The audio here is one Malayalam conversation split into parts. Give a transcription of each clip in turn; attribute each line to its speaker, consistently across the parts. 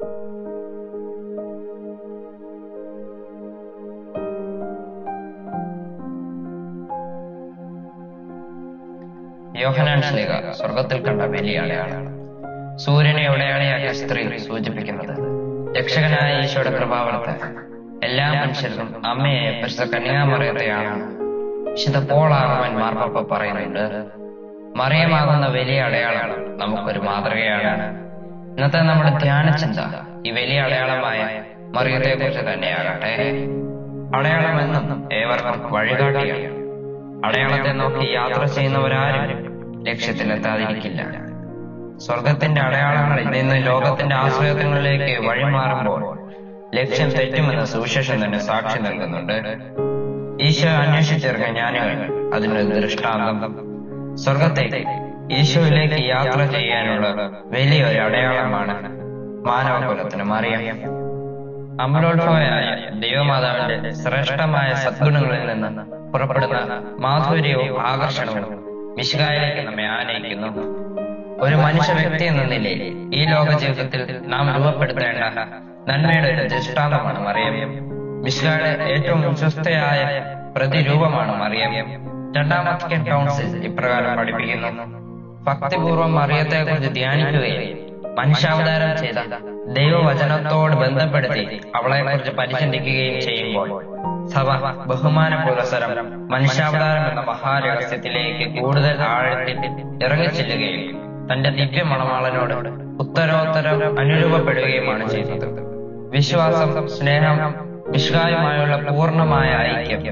Speaker 1: യോഹന്നാൻ ശ്ലീഹ സ്വർഗത്തിൽ കണ്ട വലിയ അടയാളം. സൂര്യനെ ഉടയാളിയാക്കിയ സ്ത്രീ സൂചിപ്പിക്കുന്നത് രക്ഷകനായ ഈശോയുടെ കൃപാവരത്തെ എല്ലാ മനുഷ്യർക്കും അമ്മയെ പരിശുദ്ധ കന്യാമറിയത്തെയാണ്. വിശുദ്ധ പോൾ ആർമൻ മാർപ്പാപ്പ പറയുന്നുണ്ട്, മറിയമാകുന്ന വലിയ അടയാളം നമുക്കൊരു മാതൃകയാണ്. ഇന്നത്തെ നമ്മുടെ ധ്യാന ചിന്ത ഈ വലിയ അടയാളമായ മറിയത്തെ കുറിച്ച് തന്നെയാകട്ടെ. അടയാളമെന്നും ഏവർക്കും വഴികാട്ടിയാണ്. അടയാളത്തെ നോക്കി യാത്ര ചെയ്യുന്നവരാരും ലക്ഷ്യത്തിലെത്താതിരിക്കില്ല. സ്വർഗത്തിന്റെ അടയാളങ്ങളിൽ നിന്ന് ലോകത്തിന്റെ ആശ്രയത്വങ്ങളിലേക്ക് വഴിമാറുമ്പോൾ ലക്ഷ്യം തെറ്റുമെന്ന് സുവിശേഷം തന്നെ സാക്ഷി നൽകുന്നുണ്ട്. ഈശോ അന്വേഷിച്ചിറങ്ങിയ ജ്ഞാനികൾ അതിനൊരു ദൃഷ്ടാന്തം. സ്വർഗത്തേക്ക് ഈശോയിലേക്ക് യാത്ര ചെയ്യാനുള്ള വലിയൊരു അടയാളമാണ് മാനവകുലത്തിന് മറിയം. അമലോത്ഭവയായ ദൈവമാതാവിന്റെ ശ്രേഷ്ഠമായ സദ്ഗുണങ്ങളിൽ നിന്ന് പുറപ്പെടുന്ന മാധുര്യവും ആകർഷണവും മിശിഹായിലേക്ക് നമ്മെ ആനയിക്കുന്നു. ഒരു മനുഷ്യ വ്യക്തി എന്ന നിലയിൽ ഈ ലോക ജീവിതത്തിൽ നാം രൂപപ്പെടുത്തേണ്ട നന്മയുടെ ഒരു ദൃഷ്ടാന്തമാണ് മറിയം. മിശിഹായുടെ ഏറ്റവും വിശ്വസ്തയായ പ്രതിരൂപമാണ് മറിയം. രണ്ടാം വത്തിക്കാൻ കൗൺസിൽ ഇപ്രകാരം പഠിപ്പിക്കുന്നു: ഭക്തിപൂർവ്വം മറിയത്തെ കുറിച്ച് ധ്യാനിക്കുകയും മനുഷ്യാവതാരം ചെയ്ത ദൈവവചനത്തോട് ബന്ധപ്പെടുത്തി അവളെ കുറിച്ച് പരിചിന്തിക്കുകയും ചെയ്യുമ്പോൾ സഭ ബഹുമാന പുരസരം മനുഷ്യാവതാരം എന്ന മഹാരഹസ്യത്തിലേക്ക് കൂടുതൽ ആഴത്തിൽ ഇറങ്ങിച്ചെല്ലുകയും തന്റെ ദിവ്യ മണവാളനോട് ഉത്തരോത്തരം അനുരൂപപ്പെടുകയുമാണ് ചെയ്യുന്നത്. വിശ്വാസം, സ്നേഹം, മിശിഹായുമായുള്ള പൂർണ്ണമായ ഐക്യം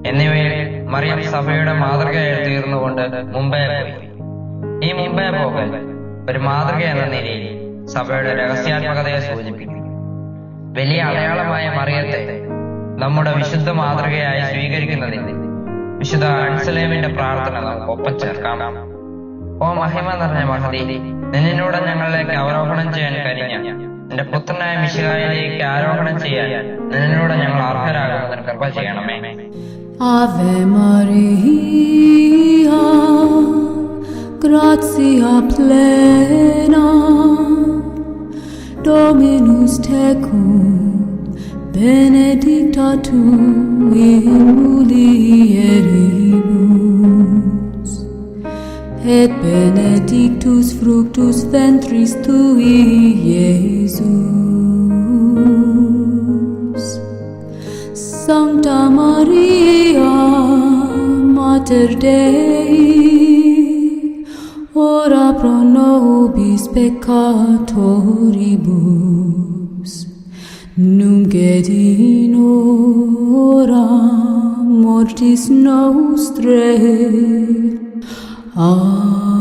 Speaker 1: എന്നിവയിൽ മറിയം സഭയുടെ മാതൃകയായി തീർന്നുകൊണ്ട് മുമ്പേ പോയി. ഈ മുമ്പേ പോകൽ ഒരു മാതൃക എന്ന നിലയിൽ സഭയുടെ രഹസ്യാത്മകതയെ സൂചിപ്പിക്കുന്നു. വലിയ അടയാളമായ മറിയത്തെ നമ്മുടെ വിശുദ്ധ മാതൃകയായി സ്വീകരിക്കുന്നതിൽ വിശുദ്ധ അൻസലേമിന്റെ പ്രാർത്ഥന നമുക്ക് ഒപ്പം ചേർക്കാം. ഓ മഹിമ നിറഞ്ഞ മഹതി, നിന്നിലൂടെ ഞങ്ങളിലേക്ക് അവരോഹണം ചെയ്യാൻ കഴിഞ്ഞ നിന്റെ പുത്രനായ മിശിഹായിലേക്ക് ആരോഹണം ചെയ്യാൻ നിന്നിലൂടെ ഞങ്ങൾ അർഹരാകുന്നതിന് കൃപ ചെയ്യണമേ.
Speaker 2: Ave Maria, gratia plena, Dominus tecum, benedicta tu in mulieribus, et benedictus fructus ventris tui, Iesus. Sancta Maria, Mater Dei, ora pro nobis peccatoribus, nunc et in hora mortis nostrae. Amen.